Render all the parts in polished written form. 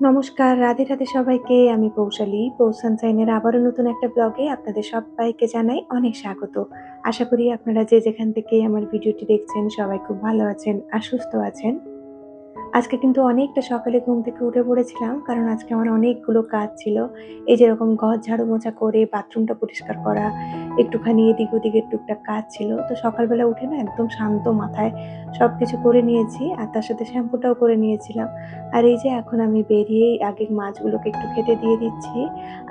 নমস্কার, রাধে রাধে সবাইকে। আমি পৌশালী। পৌষ সানশাইনের আবারও নতুন একটা ব্লগে আপনাদের সবাইকে জানাই অনেক স্বাগত। আশা করি আপনারা যে যেখান থেকে আমার ভিডিওটি দেখছেন সবাই খুব ভালো আছেন আর সুস্থ আছেন। আজকে কিন্তু অনেকটা সকালে ঘুম থেকে উঠে পড়েছিলাম। কারণ আজকে আমার অনেকগুলো কাজ ছিল। এই যেরকম ঘর ঝাড়ু মোছা করে বাথরুমটা পরিষ্কার করা, একটুখানি এদিক ওদিকের টুকটাক কাজ ছিল। তো সকালবেলা উঠে না একদম শান্ত মাথায় সবকিছু করে নিয়েছি আর তার সাথে শ্যাম্পুটাও করে নিয়েছিলাম। আর এই যে এখন আমি বেরিয়েই আগে মাছগুলোকে একটু খেতে দিয়ে দিচ্ছি।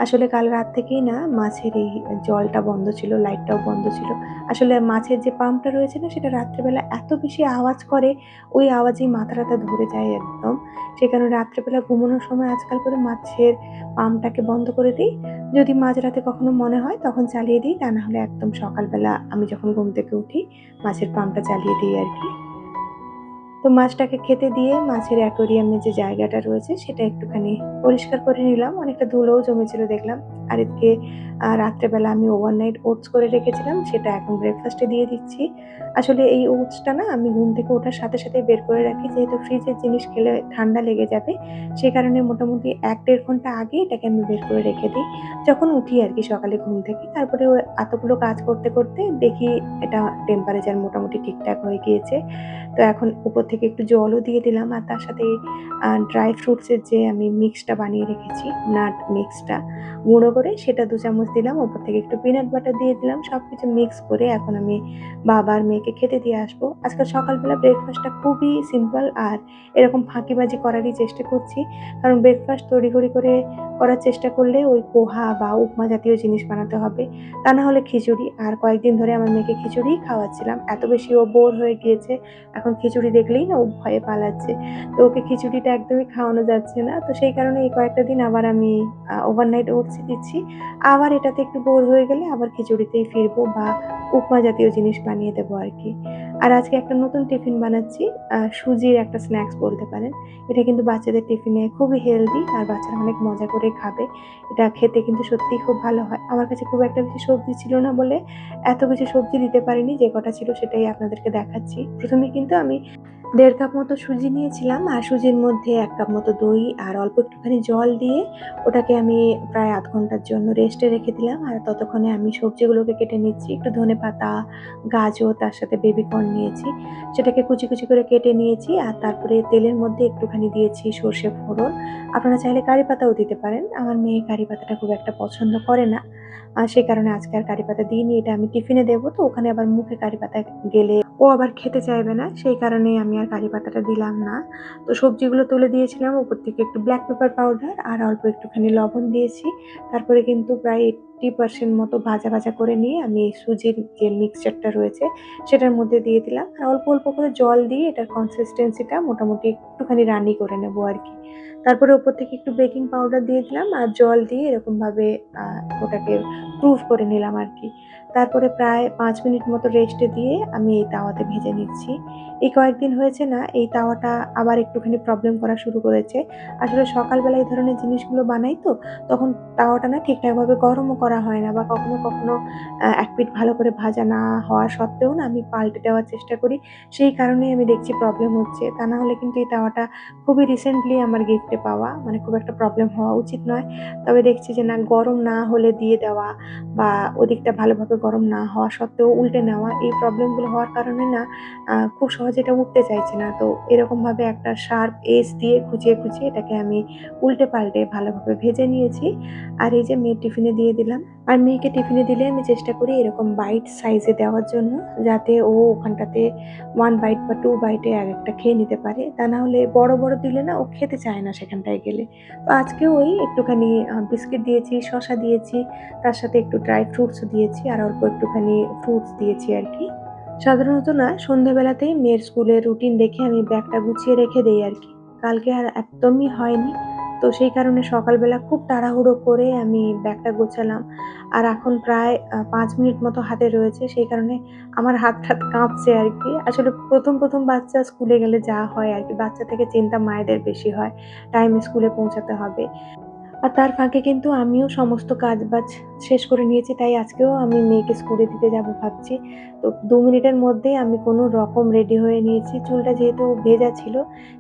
আসলে কাল রাত থেকেই না মাছের এই জলটা বন্ধ ছিল, লাইটটাও বন্ধ ছিল। আসলে মাছের যে পাম্পটা রয়েছে না সেটা রাত্রেবেলা এত বেশি আওয়াজ করে, ওই আওয়াজেই মাথা-টাথা ধরে যায় একদম। সে কারণে রাত্রেবেলা ঘুমানোর সময় আজকাল করে মাছের পাম্পটাকে বন্ধ করে দেই। যদি মাঝরাতে কখনো মনে হয় তখন চালিয়ে দিই, তা না হলে একদম সকালবেলা আমি যখন ঘুম থেকে উঠি মাছের পাম্পটা চালিয়ে দিই আরকি। তো মাছটাকে খেতে দিয়ে মাছের অ্যাকোয়ারিয়ামে যে জায়গাটা রয়েছে সেটা একটুখানি পরিষ্কার করে নিলাম। অনেকটা ধুলোও জমেছিল দেখলাম। আর এদিকে রাত্রেবেলা আমি ওভারনাইট ওটস করে রেখেছিলাম, সেটা এখন ব্রেকফাস্টে দিয়ে দিচ্ছি। আসলে এই ওটসটা না আমি ঘুম থেকে ওঠার সাথে সাথেই বের করে রাখি, যেহেতু ফ্রিজের জিনিস খেলে ঠান্ডা লেগে যাবে। সে কারণে মোটামুটি ১-১.৫ ঘন্টা আগেই এটাকে আমি বের করে রেখে দিই। যখন উঠি আরকি সকালে ঘুম থেকে। তারপরে এতগুলো কাজ করতে করতে দেখি এটা টেম্পারেচার মোটামুটি ঠিকঠাক হয়ে গিয়েছে। তো এখন উপর থেকে একটু জলও দিয়ে দিলাম আর তার সাথে ড্রাই ফ্রুটসের যে আমি মিক্সটা বানিয়ে রেখেছি, নাট মিক্সটা গুঁড়ো করে সেটা ২ চামচ দিলাম। উপর থেকে একটু পিনাট বাটার দিয়ে দিলাম। সবকিছু মিক্স করে এখন আমি বাবা আর মেয়েকে খেতে দিয়ে আসবো। আজকাল সকালবেলা ব্রেকফাস্টটা খুবই সিম্পল আর এরকম ফাঁকিবাজি করারই চেষ্টা করছি। কারণ ব্রেকফাস্ট তড়িঘড়ি করে করার চেষ্টা করলে ওই পোহা বা উপমা জাতীয় জিনিস বানাতে হবে। তা না হলে খিচুড়ি। আর কয়েকদিন ধরে আমার মেয়েকে খিচুড়িই খাওয়াচ্ছিলাম। এত বেশি ও বোর হয়ে গিয়েছে। এখন খিচুড়ি দেখলেই না ও ভয়ে পালাচ্ছে। তো ওকে খিচুড়িটা একদমই খাওয়ানো যাচ্ছে না। তো সেই কারণে এই কয়েকটা দিন আবার আমি ওভারনাইট ওটসই দিচ্ছি। আবার এটাতে একটু বোর হয়ে গেলে আবার খিচুড়িতেই ফিরবো বা উপমা জাতীয় জিনিস বানিয়ে দেবো আরকি। আর আজকে একটা নতুন টিফিন বানাচ্ছি। সুজির একটা স্ন্যাকস বলতে পারেন। এটা কিন্তু বাচ্চাদের টিফিনে খুবই হেলদি আর বাচ্চারা অনেক মজা করে খাবে। এটা খেতে কিন্তু সত্যিই খুব ভালো হয়। আমার কাছে খুব একটা বেশি সবজি ছিল না বলে এত কিছু সবজি দিতে পারিনি, যে কটা ছিল সেটাই আপনাদেরকে দেখাচ্ছি। ১ম এ কিন্তু আমি ১.৫ কাপ মতো সুজি নিয়েছিলাম আর সুজির মধ্যে ১ কাপ মতো দই আর অল্প একটুখানি জল দিয়ে ওটাকে আমি প্রায় ০.৫ ঘন্টার জন্য রেস্টে রেখে দিলাম। আর ততক্ষণে আমি সবজিগুলোকে কেটে নিচ্ছি। একটু ধনেপাতা, গাজর, তার সাথে বেবি কর্ন নিয়েছি। সেটাকে কুচি, কুচি করে কেটে নিয়েছি আর তারপরে তেলের মধ্যে একটুখানি দিয়েছি সর্ষে ফোড়ন। আপনারা চাইলে কারি পাতাও দিতে পারেন। আমার মেয়ে কারি পাতাটা খুব একটা পছন্দ করে না। সে কারণে আজকে আর কারি পাতা দিইনি। এটা আমি টিফিনে দেবো, তো ওখানে আবার মুখে কারি পাতা গেলে ও আবার খেতে চাইবে না। সেই কারণেই আমি আর কারি পাতাটা দিলাম না। তো সবজিগুলো তুলে দিয়েছিলাম। উপর থেকে একটু ব্লাক পেপার পাউডার আর অল্প একটুখানি লবণ দিয়েছি। তারপরে কিন্তু প্রায় 80% মতো ভাজা, ভাজা করে নিয়ে আমি সুজির যে মিক্সচারটা রয়েছে সেটার মধ্যে দিয়ে দিলাম। আর অল্প, অল্প করে জল দিয়ে এটার কনসিস্টেন্সিটা মোটামুটি একটুখানি রানি করে নেবো আরকি। তারপরে উপর থেকে একটু বেকিং পাউডার দিয়ে দিলাম আর জল দিয়ে এরকমভাবে আ ওটাকে প্রুফ করে নিলাম আরকি। তারপরে প্রায় ৫ মিনিট মতো রেস্টে দিয়ে আমি এই তাওয়াতে ভেজে নিচ্ছি। এই কয়েকদিন হয়েছে না এই তাওয়াটা আবার একটুখানি প্রবলেম করা শুরু করেছে। আসলে সকালবেলা এই ধরনের জিনিসগুলো বানাই তো, তখন তাওয়াটা না ঠিকঠাকভাবে গরমও করা হয় না বা কখনো, কখনো এক পিঠ ভালো করে ভাজা না হওয়া সত্ত্বেও না আমি পাল্টে দেওয়ার চেষ্টা করি। সেই কারণেই আমি দেখছি প্রবলেম হচ্ছে। তা না হলে কিন্তু এই তাওয়াটা খুবই রিসেন্টলি আমার গিফটে পাওয়া। মানে খুব একটা প্রবলেম হওয়া উচিত নয়। তবে দেখছি যে না, গরম না হলে দিয়ে দেওয়া বা ওদিকটা ভালোভাবে গরম না হওয়া সত্ত্বেও উল্টে নেওয়া, এই প্রবলেমগুলো হওয়ার কারণে না খুব সহজে এটা উঠতে চাইছে না। তো এরকমভাবে একটা শার্প এজ দিয়ে খুঁচিয়ে, খুঁচিয়ে এটাকে আমি উল্টে পাল্টে ভালোভাবে ভেজে নিয়েছি। আর এই যে মেয়ের টিফিনে দিয়ে দিলাম। আর মেয়েকে টিফিনে দিলে আমি চেষ্টা করি এরকম বাইট সাইজে দেওয়ার জন্য, যাতে ও ওখানটাতে 1 বাইট বা 2 বাইটে একেকটা খেয়ে নিতে পারে। তা না হলে বড়, বড় দিলে না ও খেতে চায় না সেখানটায় গেলে। তো আজকেও ওই একটুখানি বিস্কিট দিয়েছি, শসা দিয়েছি, তার সাথে একটু ড্রাই ফ্রুটসও দিয়েছি আর অল্প একটুখানি ফ্রুটস দিয়েছি আরকি। সাধারণত না সন্ধ্যাবেলাতেই মেয়ের স্কুলের রুটিন দেখে আমি ব্যাগটা গুছিয়ে রেখে দেই আরকি। কালকে আর একদমই হয়নি। তো সেই কারণে সকালবেলা খুব তাড়াহুড়ো করে আমি ব্যাগটা গোছালাম। আর এখন প্রায় ৫ মিনিট মতো হাতে রয়েছে। সেই কারণে আমার হাত-টাত কাঁপছে আরকি। আসলে ১ম বাচ্চা স্কুলে গেলে যা হয় আরকি, বাচ্চা থেকে চিন্তা মায়েদের বেশি হয়। টাইমে স্কুলে পৌঁছাতে হবে। আর তার ফাঁকে কিন্তু আমিও সমস্ত কাজবাজ শেষ করে নিয়েছি। তাই আজকেও আমি মেয়েকে স্কুলে দিতে যাবো ভাবছি। তো ২ মিনিটের মধ্যেই আমি কোনো রকম রেডি হয়ে নিয়েছি। চুলটা যেহেতু ভেজা ছিল,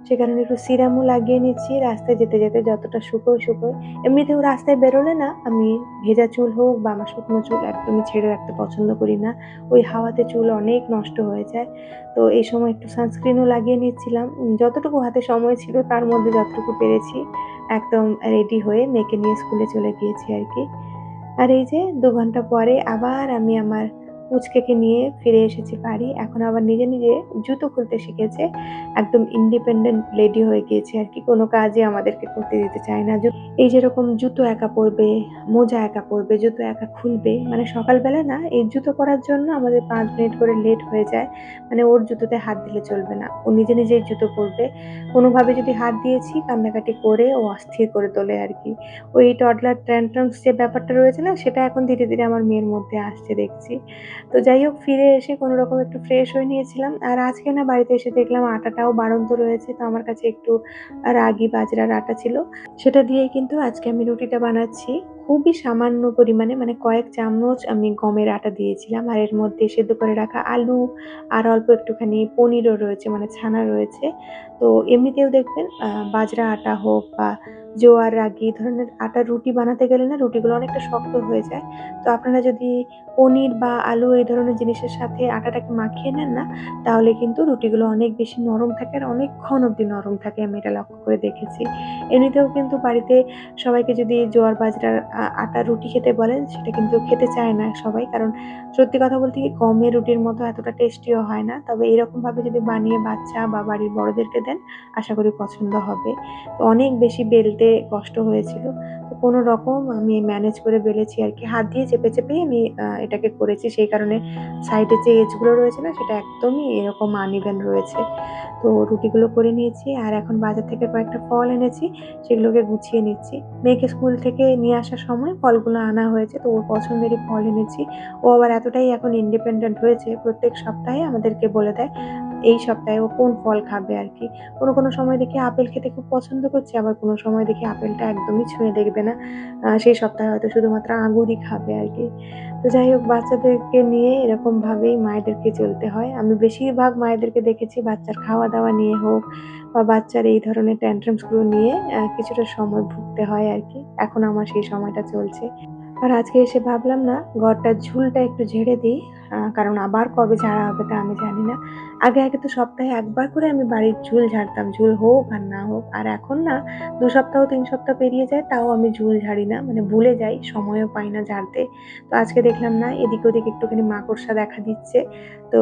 সে কারণে একটু সিরামও লাগিয়ে নিচ্ছি। রাস্তায় যেতে, যেতে যতটা শুকোয়। এমনিতেও রাস্তায় বেরোলে না আমি ভেজা চুল হোক বা আমার শুকনো চুল একদমই ছেড়ে রাখতে পছন্দ করি না। ওই হাওয়াতে চুল অনেক নষ্ট হয়ে যায়। তো এই সময় একটু সানস্ক্রিনও লাগিয়ে নিচ্ছিলাম। যতটুকু হাতে সময় ছিল তার মধ্যে যতটুকু পেরেছি একদম রেডি হয়ে মেয়েকে নিয়ে স্কুলে চলে গিয়েছি আরকি। আর এই যে ২ ঘন্টা পরে আবার আমি আমার পুচকেকে নিয়ে ফিরে এসেছি বাড়ি। এখন আবার নিজে জুতো খুলতে শিখেছে। একদম ইন্ডিপেন্ডেন্ট লেডি হয়ে গিয়েছে আরকি। কোনো কাজই আমাদেরকে করতে দিতে চায় না। এই যেরকম জুতো একা পরবে, মোজা একা পরবে, জুতো একা খুলবে। মানে সকালবেলা না এই জুতো পরার জন্য আমাদের ৫ মিনিট করে লেট হয়ে যায়। মানে ওর জুতোতে হাত দিলে চলবে না। ও নিজেই জুতো পরবে। কোনোভাবে যদি হাত দিয়েছি কান্নাকাটি করে ও অস্থির করে তোলে আরকি। ওই টডলার ট্যান্ট্রামস যে ব্যাপারটা রয়েছে না সেটা এখন ধীরে আমার মেয়ের মধ্যে আসছে দেখছি। তো যাই হোক ফিরে এসে কোনরকম একটু ফ্রেশ হয়ে নিয়েছিলাম। আর আজকে না বাড়িতে এসে দেখলাম আটাটাও বাড়ন্ত রয়েছে। তো আমার কাছে একটু রাগি বাজরার আটা ছিল। সেটা দিয়েই কিন্তু আজকে আমি রুটিটা বানাচ্ছি। খুবই সামান্য পরিমাণে মানে কয়েক চামচ আমি গমের আটা দিয়েছিলাম। আর এর মধ্যে সেদ্ধ করে রাখা আলু আর অল্প একটুখানি পনিরও রয়েছে মানে ছানা রয়েছে। তো এমনিতেও দেখবেন বাজরা আটা হোক বা জোয়ার, রাগি এই ধরনের আটার রুটি বানাতে গেলে না রুটিগুলো অনেকটা শক্ত হয়ে যায়। তো আপনারা যদি পনির বা আলু এই ধরনের জিনিসের সাথে আটাটাকে মাখিয়ে নেন না, তাহলে কিন্তু রুটিগুলো অনেক বেশি নরম থাকে আর অনেকক্ষণ অব্দি নরম থাকে আমি এটা লক্ষ্য করে দেখেছি। এমনিতেও কিন্তু বাড়িতে সবাইকে যদি জোয়ার বাজরার আটার রুটি খেতে বলেন সেটা কিন্তু খেতে চায় না সবাই। কারণ সত্যি কথা বলতে কি গমের রুটির মতো এতটা টেস্টিও হয় না। তবে এরকমভাবে যদি বানিয়ে বাচ্চা বা বাড়ির বড়দেরকে দেন আশা করি পছন্দ হবে। তো অনেক বেশি বেলতে কষ্ট হয়েছিল। তো কোনো রকম আমি ম্যানেজ করে বেলেছি আরকি। হাত দিয়ে চেপেই আমি এটাকে করেছি। সেই কারণে সাইডে যে এজগুলো রয়েছে না সেটা একদমই এরকম আনইভেন রয়েছে। তো রুটিগুলো করে নিয়েছি আর এখন বাজার থেকে কয়েকটা ফল এনেছি, সেগুলোকে গুছিয়ে নিচ্ছি। মেয়েকে স্কুল থেকে নিয়ে আসার সময় ফলগুলো আনা হয়েছে, তো ওর পছন্দেরই ফল এনেছি। ও আবার এতটাই এখন ইন্ডিপেন্ডেন্ট হয়েছে, প্রত্যেক সপ্তাহে আমাদেরকে বলে দেয়, এই সপ্তাহে ও কোন ফল খাবে আরকি। কোনো সময় দেখি আপেল খেতে খুব পছন্দ করছে, আবার কোনো সময় দেখি আপেলটা একদমই ছুঁয়ে দেখবে না। সেই সপ্তাহে হয়তো শুধুমাত্র আঙুরই খাবে আরকি। তো যাই হোক বাচ্চাদেরকে নিয়ে এরকমভাবেই মায়েদেরকে চলতে হয়। আমি বেশিরভাগ মায়েদেরকে দেখেছি বাচ্চার খাওয়া-দাওয়া নিয়ে হোক বা বাচ্চার এই ধরনের ট্যান্ট্রামস গুলো নিয়ে কিছুটা সময় ভুগতে হয় আরকি। এখন আমার সেই সময়টা চলছে। আর আজকে এসে ভাবলাম না ঘরটার ঝুলটা একটু ঝেড়ে দিই। কারণ আবার কবে ঝাড়া হবে তা আমি জানি না। আগে তো সপ্তাহে ১ বার করে আমি বাড়ির ঝুল ঝাড়তাম। ঝুল হোক আর না হোক। আর এখন না ২ সপ্তাহ ৩ সপ্তাহ পেরিয়ে যায় তাও আমি ঝুল ঝাড়ি না। মানে ভুলে যাই, সময়ও পাই না ঝাড়তে। তো আজকে দেখলাম না এদিক ওদিক একটুখানি মাকড়সা দেখা দিচ্ছে। তো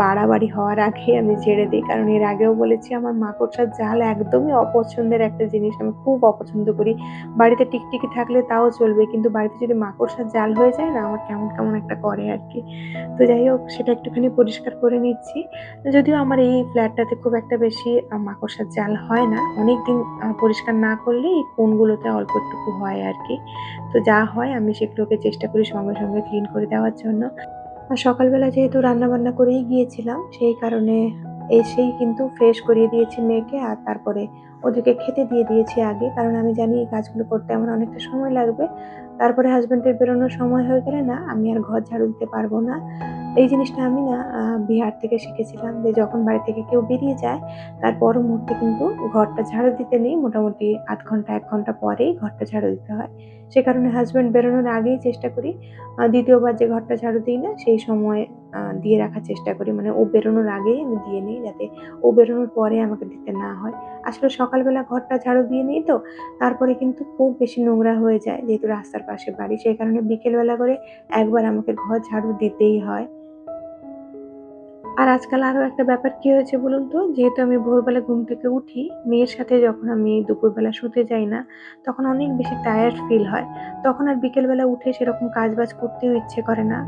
বাড়াবাড়ি হওয়ার আগেই আমি ঝেড়ে দেই। কারণ এর আগেও বলেছি আমার মাকড়সার জাল একদমই অপছন্দের একটা জিনিস। আমি খুব অপছন্দ করি। বাড়িতে টিকটিকি থাকলে তাও চলবে। কিন্তু বাড়িতে যদি মাকড়সার জাল হয়ে যায় না আমার কেমন একটা করে আরকি। তো যাই হোক সেটা একটুখানি পরিষ্কার করে নিচ্ছি। যদিও আমার এই ফ্ল্যাটটাতে খুব একটা বেশি মাকড়সার জাল হয় না। অনেকদিন পরিষ্কার না করলে এই কোণগুলোতে অল্প একটুকু হয় আরকি। তো যা হয় আমি সেগুলোকে চেষ্টা করি সঙ্গে ক্লিন করে দেওয়ার জন্য। আর সকালবেলা যেহেতু রান্নাবান্না করেই গিয়েছিলাম, সেই কারণে এসেই কিন্তু ফ্রেশ করিয়ে দিয়েছি মেয়েকে। আর তারপরে ওদেরকে খেতে দিয়ে দিয়েছি আগে। কারণ আমি জানি এই কাজগুলো করতে আমার অনেকটা সময় লাগবে। তারপরে হাসব্যান্ডের বেরোনোর সময় হয়ে গেলে না আমি আর ঘর ঝাড়ু দিতে পারব না। এই জিনিসটা আমি না বিহার থেকে শিখেছিলাম যে যখন বাড়ি থেকে কেউ বেরিয়ে যায়, তার পর মুহূর্তে কিন্তু ঘরটা ঝাড়ু দিতে নেই। মোটামুটি ০.৫ ঘন্টা ১ ঘন্টা পরেই ঘরটা ঝাড়ু দিতে হয়। সে কারণে হাসব্যান্ড বেরোনোর আগেই চেষ্টা করি ২য় বার যে ঘরটা ঝাড়ু দিই না, সেই সময় দিয়ে রাখার চেষ্টা করি। মানে ও বেরোনোর আগেই আমি দিয়ে নিই, যাতে ও বেরোনোর পরে আমাকে দিতে না হয়। আসলে সকালবেলা ঘরটা ঝাড়ু দিয়ে নিই তো, তারপরে কিন্তু খুব বেশি নোংরা হয়ে যায়, যেহেতু রাস্তার পাশে বাড়ি। সেই কারণে বিকেলবেলা করে একবার আমাকে ঘর ঝাড়ু দিতেই হয়। আর আজকাল আরো একটা ব্যাপার কি হয়েছে বলুন তো? যেহেতু আমি ভোরবেলা ঘুম থেকে উঠি, মেয়ের সাথে যখন আমি দুপুরবেলা শুতে যাই না, তখন অনেক বেশি টায়ার্ড ফিল হয়। তখন আর বিকেলবেলা উঠে সেরকম কাজবাজ করতেও ইচ্ছে করে না।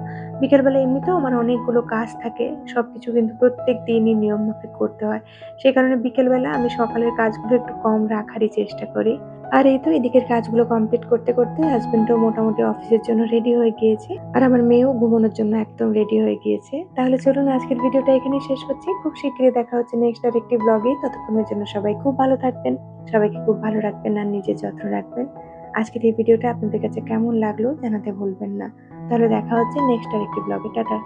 বিকেলবেলা এমনিতেও আমার অনেকগুলো কাজ থাকে। সবকিছু কিন্তু প্রত্যেক দিনই নিয়ম মাফিক করতে হয়। সে কারণে বিকেলবেলা আমি সকালের কাজগুলো একটু কম রাখারই চেষ্টা করি। আর এই তো এদিকের কাজগুলো কমপ্লিট করতে হাসব্যান্ডও মোটামুটি অফিসের জন্য রেডি হয়ে গিয়েছে। আর আমার মেয়েও ঘুমানোর জন্য একদম রেডি হয়ে গিয়েছে। তাহলে চলুন আজকের ভিডিওটা এখানেই শেষ করছি। খুব শিগগিরই দেখা হচ্ছে নেক্সট আরেকটি ব্লগে। ততক্ষণের জন্য সবাই খুব ভালো থাকবেন। সবাইকে খুব ভালো রাখবেন আর নিজের যত্ন রাখবেন। আজকের এই ভিডিওটা আপনাদের কাছে কেমন লাগলো জানাতে ভুলবেন না। তাহলে দেখা হচ্ছে নেক্সট আরেকটি ব্লগে। টাটা।